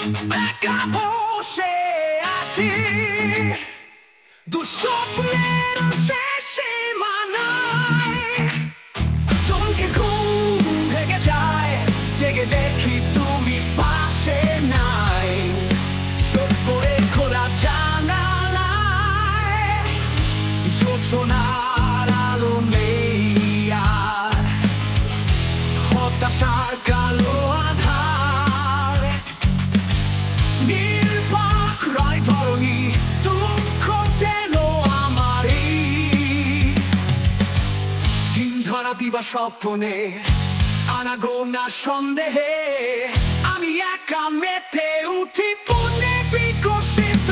একা বসে আছি দুঃস্বপ্নের শেষে মানায় চমকে ঘুম ভেঙে যায় জেগে দেখি তুমি পাশে নাই চোখ পড়ে খোলা জানালায় জোছনার আলো নেই আর হতাশার কালো আধার নির্বাক রয় ধরণী দুঃখ যেন আমারই ধরা দিবা স্বপ্নে আনাগোনা সন্দেহে আমি একা মেতে উঠি পুনে বিকশিত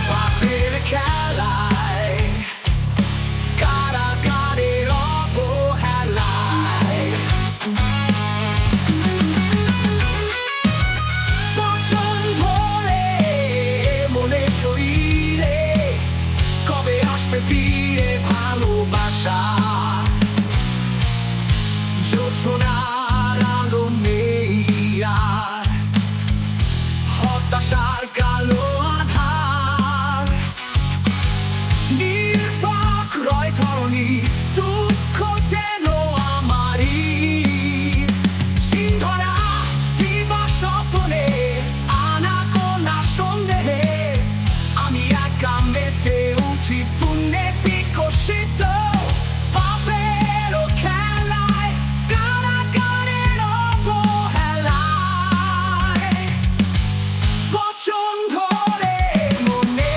পাপের খেলায় কারাগারের অবহেলায় বচন ধরে মনে শরীরে কবে আসবে ফিরে ভালোবাসা জোছনার আলো নেই আর হতাশার কালো আধার নির্বাক রয় ধরণী দুঃখ যেন আমারই সিন্ধরা দিবা স্বপ্নে আনাগোনা সন্দেহে আমি একা মেতে উঠি পুণ্যে বিকশিত পাপের খেলায় কারাগারের অবহেলায় বচন ধরে মনে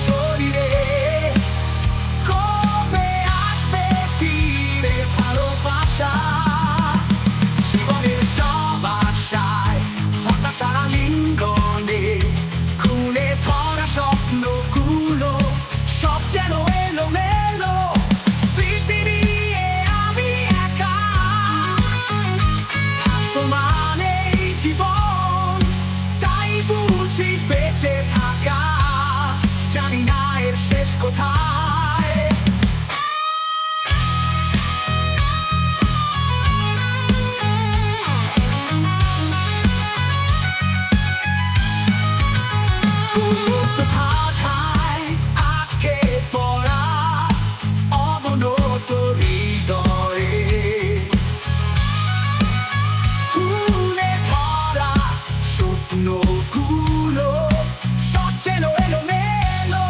শরীরে কবে আসবে ফিরে ভালোবাসা জীবনের সব আশায় হতাশার লিঙ্গনে খুনে ধরা স্বপ্নগুলো সব যেন এলোমেলো স্মৃতি নিয়ে আমি একা ভাসমান এই জীবন তাই বুঝি বেঁচে থাকা জানি না এর শেষ কোথায় উন্মুক্ত ধাঁধায় আটকে পড়া অবনত হৃদয়ে ফুলে ধরা স্বপ্নগুলো সচেনো এলোমেলো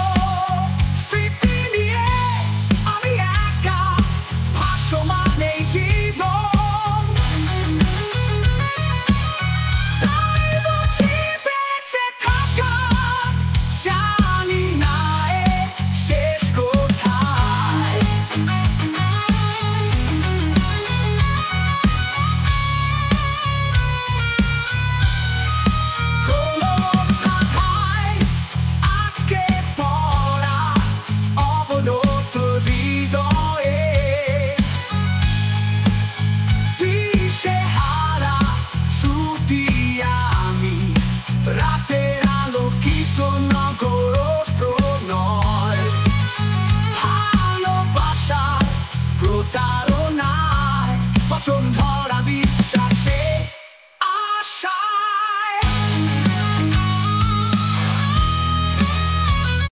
স্মৃতি নিয়ে আমি একা ভাসমান এই জীবন তাই বুঝি বেঁচে থাকা